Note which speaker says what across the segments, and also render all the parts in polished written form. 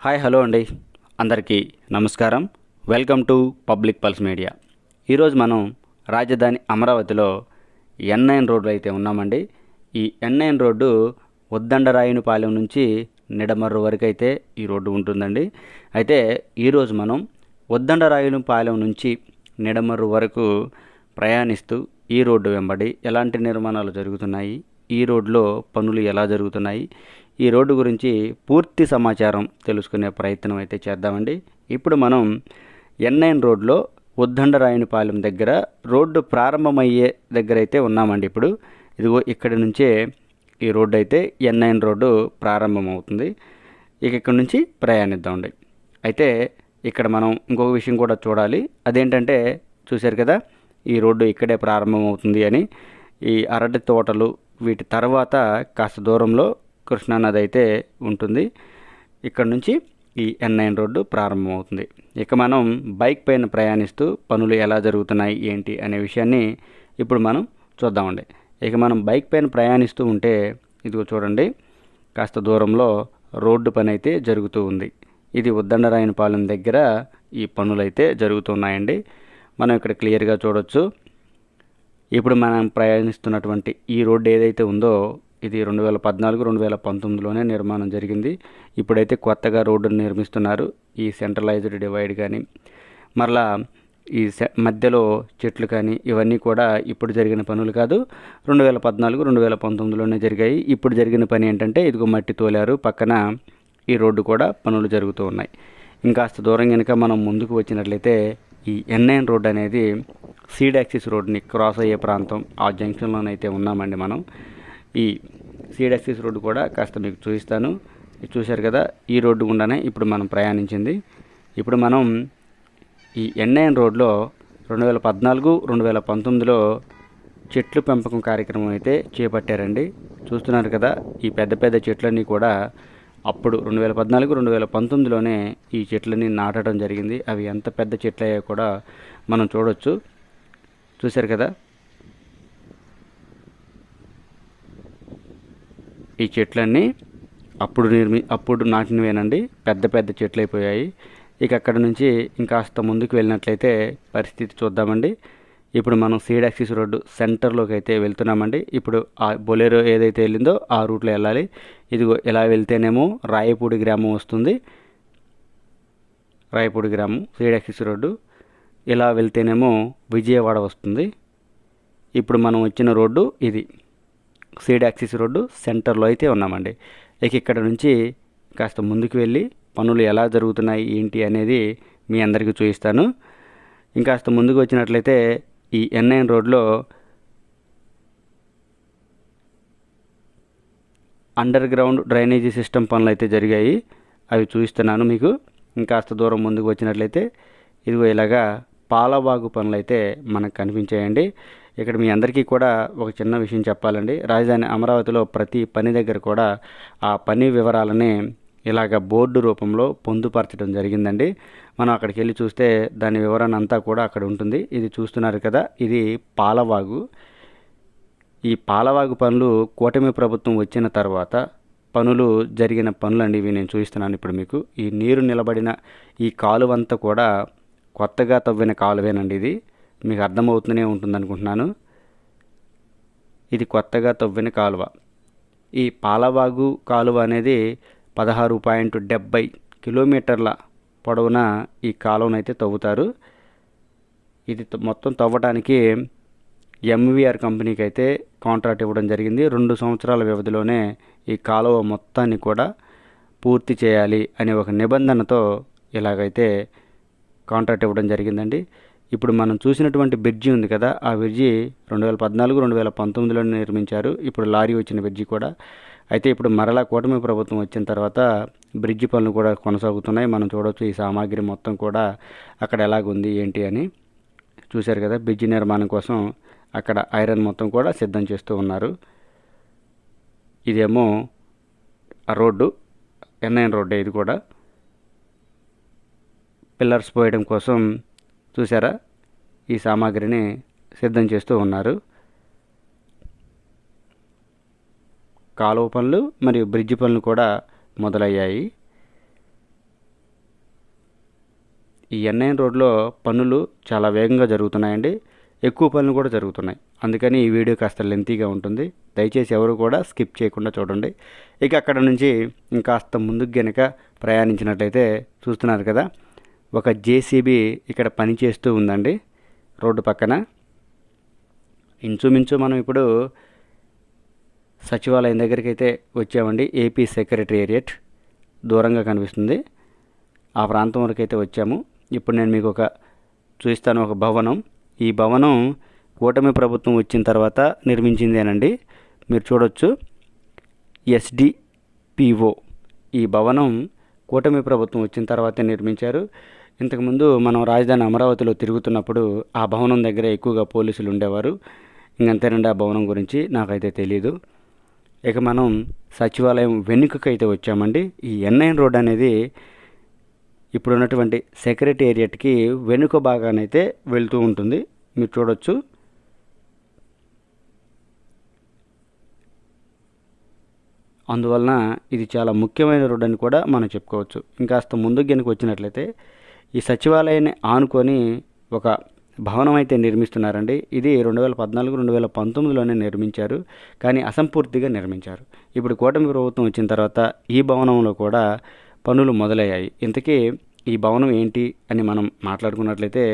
Speaker 1: Hi hello అండి, అందరికీ నమస్కారం. Welcome to public pulse media. ఈరోజు మనం రాజధాని అమరావతిలో N9 రోడ్లో అయితే ఉన్నామండి. ఈ N9 రోడ్డు ఉద్దండరాయునిపాలెం నుంచి నిడమర్రు వరకు అయితే ఈ రోడ్డు ఉంటుందండి. అయితే ఈరోజు మనం ఉద్దండరాయునిపాలెం నుంచి నిడమర్రు వరకు ప్రయాణిస్తూ ఈ రోడ్డు వెంబడి ఎలాంటి నిర్మాణాలు జరుగుతున్నాయి, ఈ రోడ్లో పనులు ఎలా జరుగుతున్నాయి, ఈ రోడ్డు గురించి పూర్తి సమాచారం తెలుసుకునే ప్రయత్నం అయితే చేద్దామండి. ఇప్పుడు మనం N9 రోడ్లో ఉద్దండరాయునిపాలెం దగ్గర రోడ్డు ప్రారంభమయ్యే దగ్గర అయితే ఉన్నామండి. ఇప్పుడు ఇదిగో ఇక్కడి నుంచే ఈ రోడ్డు అయితే N9 రోడ్డు ప్రారంభమవుతుంది. ఇక్కడ నుంచి ప్రయాణిద్దామండి. అయితే ఇక్కడ మనం ఇంకొక విషయం కూడా చూడాలి. అదేంటంటే చూశారు కదా, ఈ రోడ్డు ఇక్కడే ప్రారంభమవుతుంది అని. ఈ అరటి తోటలు వీటి తర్వాత కాస్త దూరంలో కృష్ణానది అయితే ఉంటుంది. ఇక్కడ నుంచి ఈ N9 రోడ్డు ప్రారంభమవుతుంది. ఇక మనం బైక్ పైన ప్రయాణిస్తూ పనులు ఎలా జరుగుతున్నాయి ఏంటి అనే విషయాన్ని ఇప్పుడు మనం చూద్దామండి. ఇక మనం బైక్ పైన ప్రయాణిస్తూ ఉంటే ఇదిగో చూడండి, కాస్త దూరంలో రోడ్డు పని అయితే జరుగుతూ ఉంది. ఇది ఉద్దండరాయునిపాలెం దగ్గర ఈ పనులు అయితే జరుగుతున్నాయండి. మనం ఇక్కడ క్లియర్గా చూడొచ్చు. ఇప్పుడు మనం ప్రయాణిస్తున్నటువంటి ఈ రోడ్డు ఏదైతే ఉందో ఇది 2014-2019లోనే నిర్మాణం జరిగింది. ఇప్పుడైతే కొత్తగా రోడ్డును నిర్మిస్తున్నారు. ఈ సెంట్రలైజ్డ్ డివైడ్ కానీ మరలా ఈ మధ్యలో చెట్లు కానీ ఇవన్నీ కూడా ఇప్పుడు జరిగిన పనులు కాదు, 2014-2019లోనే జరిగాయి. ఇప్పుడు జరిగిన పని ఏంటంటే ఇదిగో మట్టి తోలారు, పక్కన ఈ రోడ్డు కూడా పనులు జరుగుతూ ఉన్నాయి. ఇంకాస్త దూరం కనుక మనం ముందుకు వచ్చినట్లయితే ఈ N9 రోడ్డు అనేది సీడ్ యాక్సిస్ రోడ్ని క్రాస్ అయ్యే ప్రాంతం, ఆ జంక్షన్లోనైతే ఉన్నామండి మనం. ఈ సీడ్ యాక్సిస్ రోడ్డు కూడా కాస్త మీకు చూపిస్తాను. చూశారు కదా, ఈ రోడ్డు గుండానే ఇప్పుడు మనం ప్రయాణించింది. ఇప్పుడు మనం ఈ N9 రోడ్లో 2014-2019లో చెట్లు పెంపకం కార్యక్రమం అయితే చేపట్టారండి. చూస్తున్నారు కదా, ఈ పెద్ద పెద్ద చెట్లన్నీ కూడా అప్పుడు 2014-2019లోనే ఈ చెట్లని నాటడం జరిగింది. అవి ఎంత పెద్ద చెట్లు అయ్యాయో కూడా మనం చూడొచ్చు. చూశారు కదా, ఈ చెట్లన్నీ అప్పుడు నాటినవేనండి, పెద్ద పెద్ద చెట్లు అయిపోయాయి. ఇక అక్కడ నుంచి ఇంకాస్త ముందుకు వెళ్ళినట్లయితే పరిస్థితి చూద్దామండి. ఇప్పుడు మనం సీడ్ యాక్సిస్ రోడ్డు సెంటర్లోకి అయితే వెళ్తున్నామండి. ఇప్పుడు ఆ బొలెరో ఏదైతే వెళ్ళిందో ఆ రూట్లో వెళ్ళాలి. ఇదిగో ఇలా వెళ్తేనేమో రాయపూడి గ్రామం వస్తుంది. రాయపూడి గ్రామం సీడ్ యాక్సిస్ రోడ్డు. ఇలా వెళ్తేనేమో విజయవాడ వస్తుంది. ఇప్పుడు మనం వచ్చిన రోడ్డు ఇది సీడ్ యాక్సిస్ రోడ్డు సెంటర్లో అయితే ఉన్నామండి. ఇక ఇక్కడ నుంచి కాస్త ముందుకు వెళ్ళి పనులు ఎలా జరుగుతున్నాయి ఏంటి అనేది మీ అందరికీ చూపిస్తాను. ఇంకాస్త ముందుకు వచ్చినట్లయితే ఈ N9 రోడ్లో అండర్ గ్రౌండ్ డ్రైనేజీ సిస్టమ్ పనులు అయితే జరిగాయి, అవి చూపిస్తున్నాను మీకు. ఇంకాస్త దూరం ముందుకు వచ్చినట్లయితే ఇదిగో ఇలాగా పాలవాగు పనులు అయితే మనకు కనిపించాయండి. ఇక్కడ మీ అందరికీ కూడా ఒక చిన్న విషయం చెప్పాలండి. రాజధాని అమరావతిలో ప్రతి పని దగ్గర కూడా ఆ పని వివరాలని ఇలాగ బోర్డు రూపంలో పొందుపరచడం జరిగిందండి. మనం అక్కడికి వెళ్ళి చూస్తే దాని వివరణ అంతా కూడా అక్కడ ఉంటుంది. ఇది చూస్తున్నారు కదా, ఇది పాలవాగు. ఈ పాలవాగు పనులు కూటమి ప్రభుత్వం వచ్చిన తర్వాత పనులు జరిగిన పనులండి ఇవి. నేను చూపిస్తున్నాను ఇప్పుడు మీకు. ఈ నీరు నిలబడిన ఈ కాలువంతా కూడా కొత్తగా తవ్విన కాలువేనండి. ఇది మీకు అర్థమవుతూనే ఉంటుంది అనుకుంటున్నాను. ఇది కొత్తగా తవ్విన కాలువ. ఈ పాలవాగు కాలువ అనేది 16.70 కిలోమీటర్ల పొడవున ఈ కాలువనైతే తవ్వుతారు. ఇది మొత్తం తవ్వడానికి MVR కంపెనీకి అయితే కాంట్రాక్ట్ ఇవ్వడం జరిగింది. 2 సంవత్సరాల వ్యవధిలోనే ఈ కాలువ మొత్తాన్ని కూడా పూర్తి చేయాలి అనే ఒక నిబంధనతో ఇలాగైతే కాంట్రాక్ట్ ఇవ్వడం జరిగిందండి. ఇప్పుడు మనం చూసినటువంటి బ్రిడ్జి ఉంది కదా, ఆ బ్రిడ్జి 2014-2019లో నిర్మించారు. ఇప్పుడు లారీ వచ్చిన బ్రిడ్జి కూడా. అయితే ఇప్పుడు మరలా కూటమి ప్రభుత్వం వచ్చిన తర్వాత బ్రిడ్జి పనులు కూడా కొనసాగుతున్నాయి. మనం చూడవచ్చు ఈ సామాగ్రి మొత్తం కూడా అక్కడ ఎలాగుంది ఏంటి అని. చూశారు కదా, బ్రిడ్జి నిర్మాణం కోసం అక్కడ ఐరన్ మొత్తం కూడా సిద్ధం చేస్తూ ఉన్నారు. ఇదేమో ఆ రోడ్డు N9 రోడ్డు. ఇది కూడా పిల్లర్స్ పోయడం కోసం చూసారా ఈ సామాగ్రిని సిద్ధం చేస్తూ ఉన్నారు. కాలువ పనులు మరియు బ్రిడ్జి పనులు కూడా మొదలయ్యాయి. ఈ ఎన్ఐన్ రోడ్లో పనులు చాలా వేగంగా జరుగుతున్నాయండి. ఎక్కువ పనులు కూడా జరుగుతున్నాయి. అందుకని ఈ వీడియో కాస్త లెంతీగా ఉంటుంది. దయచేసి ఎవరు కూడా స్కిప్ చేయకుండా చూడండి. ఇక అక్కడ నుంచి ఇంకాస్త ముందుకు గనక ప్రయాణించినట్లయితే చూస్తున్నారు కదా, ఒక జేసీబీ ఇక్కడ పనిచేస్తూ ఉందండి రోడ్డు పక్కన. ఇంచుమించు మనం ఇప్పుడు సచివాలయం దగ్గరికి అయితే వచ్చామండి. ఏపీ సెక్రటేరియట్ దూరంగా కనిపిస్తుంది. ఆ ప్రాంతం వరకు అయితే వచ్చాము. ఇప్పుడు నేను మీకు చూపిస్తాను ఒక భవనం. ఈ భవనం కూటమి ప్రభుత్వం వచ్చిన తర్వాత నిర్మించిందేనండి. మీరు చూడొచ్చు, ఎస్డిపిఓ. ఈ భవనం కూటమి ప్రభుత్వం వచ్చిన తర్వాతే నిర్మించారు. ఇంతకుముందు మనం రాజధాని అమరావతిలో తిరుగుతున్నప్పుడు ఆ భవనం దగ్గర ఎక్కువగా పోలీసులు ఉండేవారు. ఇంకంతేనండి ఆ భవనం గురించి నాకైతే తెలీదు. ఇక మనం సచివాలయం వెనుకకైతే వచ్చామండి. ఈ ఎన్ఐన్ రోడ్ అనేది ఇప్పుడు ఉన్నటువంటి సెక్రటేరియట్కి వెనుక భాగానైతే వెళ్తూ ఉంటుంది. మీరు చూడొచ్చు. అందువలన ఇది చాలా ముఖ్యమైన రోడ్ అని కూడా మనం చెప్పుకోవచ్చు. ఇంకాస్త ముందుకు గనుక వచ్చినట్లయితే ఈ సచివాలయాన్ని ఆనుకొని ఒక భవనం అయితే నిర్మిస్తున్నారండి. ఇది 2014, 2019లోనే నిర్మించారు, కానీ అసంపూర్తిగా నిర్మించారు. ఇప్పుడు కూటమి ప్రభుత్వం వచ్చిన తర్వాత ఈ భవనంలో కూడా పనులు మొదలయ్యాయి. ఇంతకీ ఈ భవనం ఏంటి అని మనం మాట్లాడుకున్నట్లయితే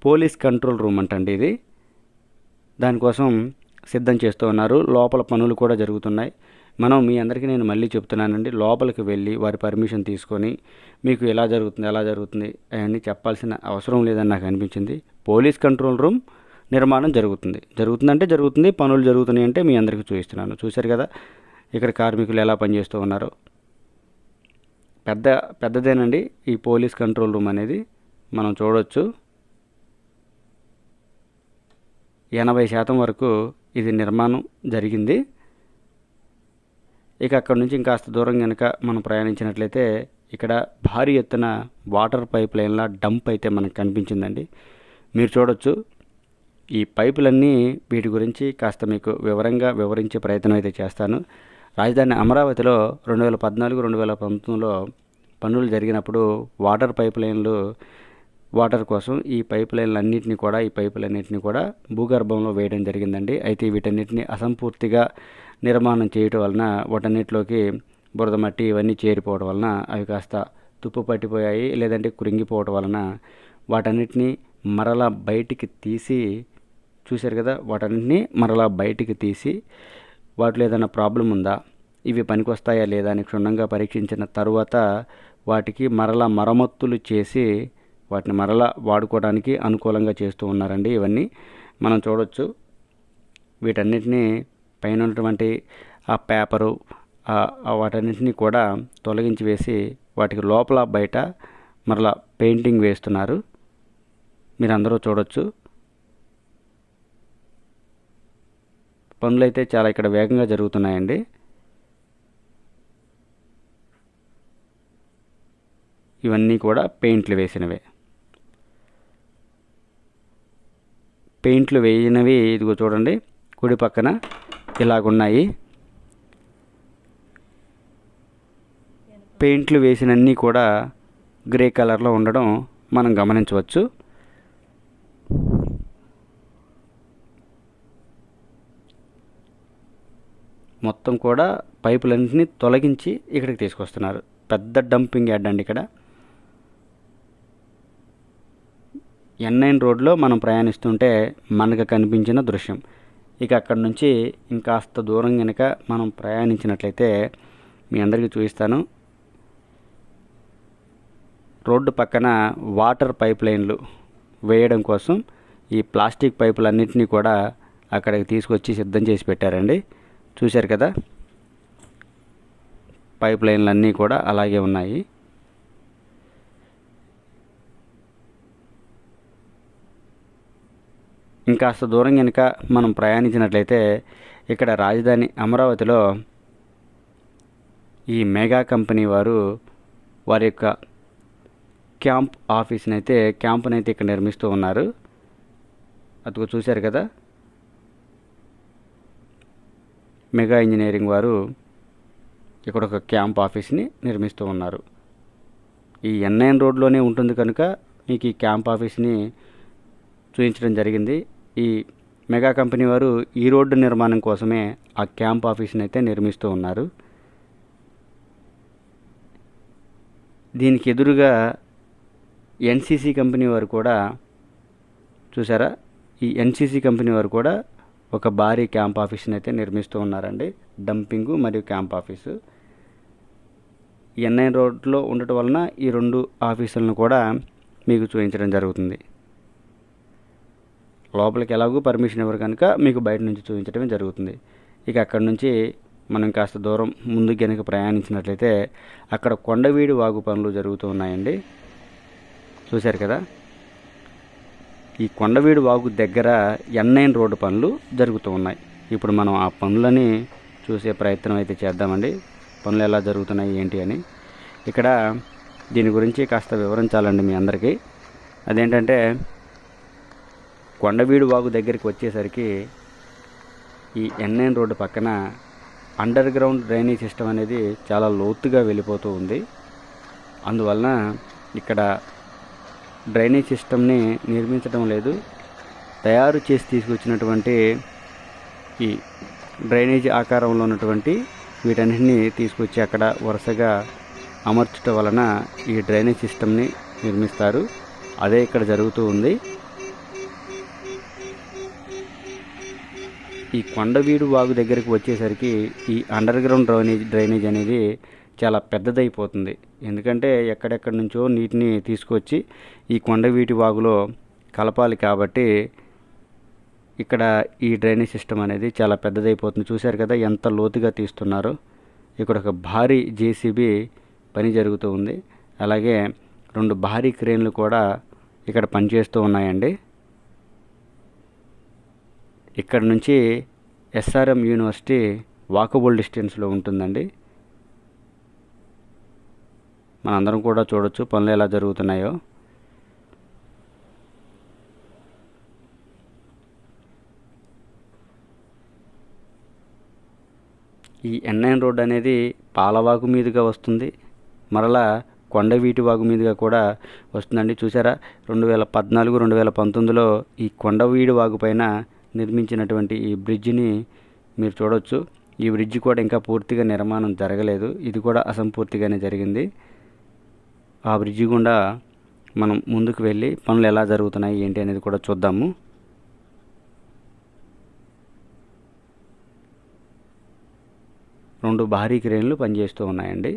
Speaker 1: పోలీస్ కంట్రోల్ రూమ్ అంటండి ఇది. దానికోసం సిద్ధం చేస్తూ ఉన్నారు. లోపల పనులు కూడా జరుగుతున్నాయి. మనం మీ అందరికీ నేను మళ్ళీ చెప్తున్నానండి, లోపలికి వెళ్ళి వారి పర్మిషన్ తీసుకొని మీకు ఎలా జరుగుతుంది అవన్నీ చెప్పాల్సిన అవసరం లేదని నాకు అనిపించింది. పోలీస్ కంట్రోల్ రూమ్ నిర్మాణం జరుగుతుందంటే జరుగుతుంది. పనులు జరుగుతున్నాయి అంటే మీ అందరికీ చూపిస్తున్నాను. చూశారు కదా ఇక్కడ కార్మికులు ఎలా పనిచేస్తూ ఉన్నారో. పెద్దదేనండి ఈ పోలీస్ కంట్రోల్ రూమ్ అనేది. మనం చూడవచ్చు 80% వరకు ఇది నిర్మాణం జరిగింది. ఇక అక్కడ నుంచి ఇంకాస్త దూరం కనుక మనం ప్రయాణించినట్లయితే ఇక్కడ భారీ ఎత్తున వాటర్ పైప్ లైన్ల డంప్ అయితే మనకు కనిపించిందండి. మీరు చూడొచ్చు. ఈ పైపులన్నీ వీటి గురించి కాస్త మీకు వివరంగా వివరించే ప్రయత్నం అయితే చేస్తాను. రాజధాని అమరావతిలో 2014, 2019లో పనులు జరిగినప్పుడు వాటర్ పైప్ లైన్లు వాటర్ కోసం ఈ పైపులన్నింటినీ కూడా భూగర్భంలో వేయడం జరిగిందండి. అయితే వీటన్నిటిని అసంపూర్తిగా నిర్మాణం చేయటం వలన వాటన్నిటిలోకి బురద మట్టి ఇవన్నీ చేరిపోవడం వలన అవి కాస్త తుప్పు పట్టిపోయాయి, లేదంటే కురింగిపోవడం వలన వాటన్నిటిని మరలా బయటికి తీసి, చూశారు కదా, వాటన్నిటిని మరలా బయటికి తీసి వాటిలో ఏదైనా ప్రాబ్లం ఉందా, ఇవి పనికొస్తాయా లేదా అని క్షుణ్ణంగా పరీక్షించిన తరువాత వాటికి మరలా మరమ్మతులు చేసి వాటిని మరలా వాడుకోవడానికి అనుకూలంగా చేస్తూ ఉన్నారండి. ఇవన్నీ మనం చూడవచ్చు. వీటన్నిటిని పైన ఉన్నటువంటి ఆ పేపరు వాటన్నిటిని కూడా తొలగించి వేసి వాటికి లోపల బయట మరలా పెయింటింగ్ వేస్తున్నారు. మీరు అందరూ చూడవచ్చు. పనులైతే చాలా ఇక్కడ వేగంగా జరుగుతున్నాయండి. ఇవన్నీ కూడా పెయింట్లు వేసినవే. పెయింట్లు వేసినవి ఇదిగో చూడండి, కుడి పక్కన ఇలాగున్నాయి. పెయింట్లు వేసినన్నీ కూడా గ్రే కలర్లో ఉండడం మనం గమనించవచ్చు. మొత్తం కూడా పైపులన్నింటినీ తొలగించి ఇక్కడికి తీసుకొస్తున్నారు. పెద్ద డంపింగ్ యార్డ్ అండి ఇక్కడ. ఎన్ఐన్ రోడ్లో మనం ప్రయాణిస్తుంటే మనకు కనిపించిన దృశ్యం. ఇక అక్కడ నుంచి ఇంకాస్త దూరం కనుక మనం ప్రయాణించినట్లయితే మీ అందరికీ చూపిస్తాను. రోడ్డు పక్కన వాటర్ పైప్ లైన్లు వేయడం కోసం ఈ ప్లాస్టిక్ పైపులన్నింటినీ కూడా అక్కడికి తీసుకొచ్చి సిద్ధం చేసి పెట్టారండి. చూశారు కదా, పైప్ లైన్లన్నీ కూడా అలాగే ఉన్నాయి. ఇంకాస్త దూరం కనుక మనం ప్రయాణించినట్లయితే ఇక్కడ రాజధాని అమరావతిలో ఈ మెగా కంపెనీ వారు వారి యొక్క క్యాంపుని అయితే ఇక్కడ నిర్మిస్తూ ఉన్నారు. అదిగో చూశారు కదా, మెగా ఇంజనీరింగ్ వారు ఇక్కడ ఒక క్యాంప్ ఆఫీస్ని నిర్మిస్తూ ఉన్నారు. ఈ ఎన్ఐన్ రోడ్లోనే ఉంటుంది కనుక మీకు ఈ క్యాంప్ ఆఫీస్ని చూపించడం జరిగింది. ఈ మెగా కంపెనీ వారు ఈ రోడ్డు నిర్మాణం కోసమే ఆ క్యాంప్ ఆఫీస్ని అయితే నిర్మిస్తూ ఉన్నారు. దీనికి ఎదురుగా ఎన్సీసీ కంపెనీ వారు కూడా చూసారా, ఈ ఎన్సీసీ కంపెనీ వారు కూడా ఒక భారీ క్యాంప్ ఆఫీస్ని అయితే నిర్మిస్తూ ఉన్నారండి. డంపింగు మరియు క్యాంప్ ఆఫీసు N9 రోడ్లో ఉండటం వలన ఈ రెండు ఆఫీసులను కూడా మీకు చూపించడం జరుగుతుంది. లోపలికి ఎలాగూ పర్మిషన్ ఇవ్వరు కనుక మీకు బయట నుంచి చూపించడమే జరుగుతుంది. ఇక అక్కడ నుంచి మనం కాస్త దూరం ముందు కనుక ప్రయాణించినట్లయితే అక్కడ కొండవీడి వాగు పనులు జరుగుతూ ఉన్నాయండి. చూశారు కదా, ఈ కొండవీడి వాగు దగ్గర N9 రోడ్డు పనులు జరుగుతూ ఉన్నాయి. ఇప్పుడు మనం ఆ పనులని చూసే ప్రయత్నం అయితే చేద్దామండి. పనులు ఎలా జరుగుతున్నాయి ఏంటి అని. ఇక్కడ దీని గురించి కాస్త వివరించాలండి మీ అందరికీ. అదేంటంటే, కొండవీడు వాగు దగ్గరికి వచ్చేసరికి ఈ N9 రోడ్డు పక్కన అండర్ గ్రౌండ్ డ్రైనేజ్ సిస్టమ్ అనేది చాలా లోతుగా వెళ్ళిపోతూ ఉంది. అందువలన ఇక్కడ డ్రైనేజ్ సిస్టమ్ని నిర్మించడం లేదు. తయారు చేసి తీసుకొచ్చినటువంటి ఈ డ్రైనేజ్ ఆకారంలో ఉన్నటువంటి వీటన్నిటిని తీసుకొచ్చి అక్కడ వరుసగా అమర్చడం వలన ఈ డ్రైనేజ్ సిస్టమ్ని నిర్మిస్తారు. అదే ఇక్కడ జరుగుతూ ఉంది. ఈ కొండవీడు వాగు దగ్గరికి వచ్చేసరికి ఈ అండర్ గ్రౌండ్ డ్రైనేజ్ అనేది చాలా పెద్దదైపోతుంది. ఎందుకంటే ఎక్కడెక్కడి నుంచో నీటిని తీసుకొచ్చి ఈ కొండవీటి వాగులో కలపాలి కాబట్టి ఇక్కడ ఈ డ్రైనేజ్ సిస్టమ్ అనేది చాలా పెద్దదైపోతుంది. చూశారు కదా ఎంత లోతుగా తీస్తున్నారో. ఇక్కడ ఒక భారీ జేసీబీ పని జరుగుతూ ఉంది. అలాగే 2 భారీ క్రేన్లు కూడా ఇక్కడ పనిచేస్తూ ఉన్నాయండి. ఇక్కడ నుంచి SRM యూనివర్సిటీ వాకబుల్ డిస్టెన్స్లో ఉంటుందండి. మనందరం కూడా చూడొచ్చు పనులు ఎలా జరుగుతున్నాయో. ఈ N9 రోడ్ అనేది పాలవాగు మీదుగా వస్తుంది, మరలా కొండవీటి వాగు మీదుగా కూడా వస్తుందండి. చూసారా, 2014, 2019లో ఈ కొండవీడి వాగు పైన నిర్మించినటువంటి ఈ బ్రిడ్జిని మీరు చూడొచ్చు. ఈ బ్రిడ్జి కూడా ఇంకా పూర్తిగా నిర్మాణం జరగలేదు. ఇది కూడా అసంపూర్తిగానే జరిగింది. ఆ బ్రిడ్జి గుండా మనం ముందుకు వెళ్ళి పనులు ఎలా జరుగుతున్నాయి ఏంటి అనేది కూడా చూద్దాము. రెండు భారీ క్రేన్లు పనిచేస్తూ ఉన్నాయండి.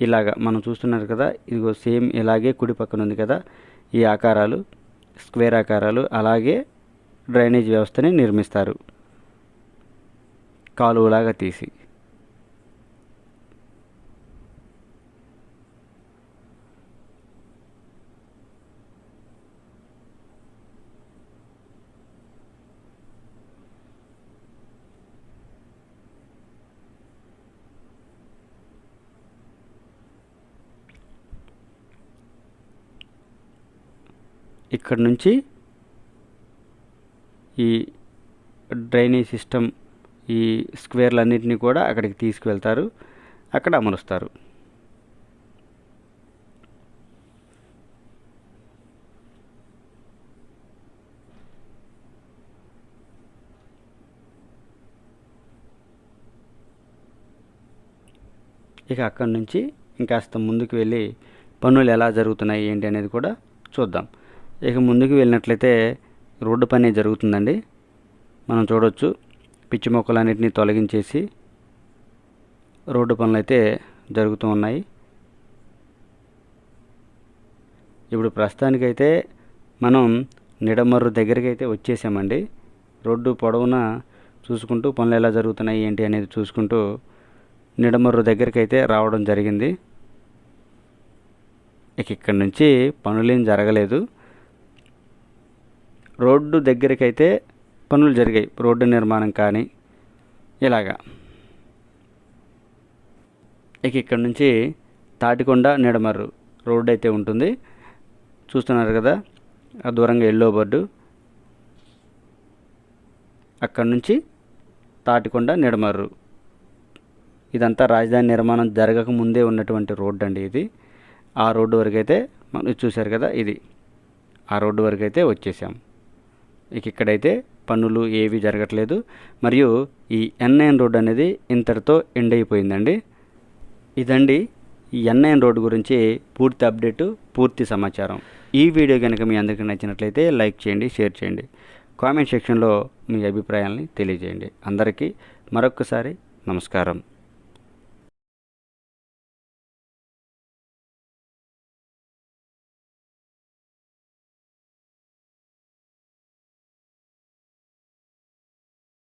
Speaker 1: ఇలాగా మనం చూస్తున్నారు కదా, ఇదిగో సేమ్ ఇలాగే కుడి పక్కన ఉంది కదా, ఈ ఆకారాలు స్క్వేర్ ఆకారాలు అలాగే డ్రైనేజ్ వ్యవస్థని నిర్మిస్తారు కాలువలాగా తీసి. ఇక్కడ నుంచి ఈ డ్రైనేజ్ సిస్టమ్ ఈ స్క్వేర్లన్నింటినీ కూడా అక్కడికి తీసుకువెళ్తారు, అక్కడ అమరుస్తారు. ఇక అక్కడి నుంచి ఇంకాస్త ముందుకు వెళ్ళి పనులు ఎలా జరుగుతున్నాయి ఏంటి అనేది కూడా చూద్దాం. ఇక ముందుకు వెళ్ళినట్లయితే రోడ్డు పని జరుగుతుందండి. మనం చూడవచ్చు పిచ్చి మొక్కలన్నింటినీ తొలగించేసి రోడ్డు పనులు అయితే జరుగుతూ ఉన్నాయి. ఇప్పుడు ప్రస్తుతానికైతే మనం నిడమర్రు దగ్గరికి అయితే వచ్చేసామండి. రోడ్డు పొడవున చూసుకుంటూ పనులు ఎలా జరుగుతున్నాయి ఏంటి అనేది చూసుకుంటూ నిడమర్రు దగ్గరికి అయితే రావడం జరిగింది. ఇక ఇక్కడి నుంచి పనులేం జరగలేదు. రోడ్డు దగ్గరికైతే పనులు జరిగాయి, రోడ్డు నిర్మాణం కానీ ఇలాగా. ఇక ఇక్కడ నుంచి తాటికొండ నిడమర్రు రోడ్డు అయితే ఉంటుంది. చూస్తున్నారు కదా ఆ దూరంగా ఎల్లో బోర్డు. అక్కడ నుంచి తాటికొండ నిడమర్రు ఇదంతా రాజధాని నిర్మాణం జరగక ముందే ఉన్నటువంటి రోడ్డు అండి ఇది. ఆ రోడ్డు వరకు అయితే మనం చూశారు కదా, ఇది ఆ రోడ్డు వరకు అయితే వచ్చేసాం. ఇక్కడైతే పనులు ఏవి జరగట్లేదు. మరియు ఈ N9 రోడ్డు అనేది ఇంతటితో ఎండ్ అయిపోయిందండి. ఇదండి ఈ N9 రోడ్డు గురించి పూర్తి అప్డేటు, పూర్తి సమాచారం. ఈ వీడియో కనుక మీ అందరికీ నచ్చినట్లయితే లైక్ చేయండి, షేర్ చేయండి, కామెంట్ సెక్షన్లో మీ అభిప్రాయాలని తెలియజేయండి. అందరికీ మరొక్కసారి నమస్కారం.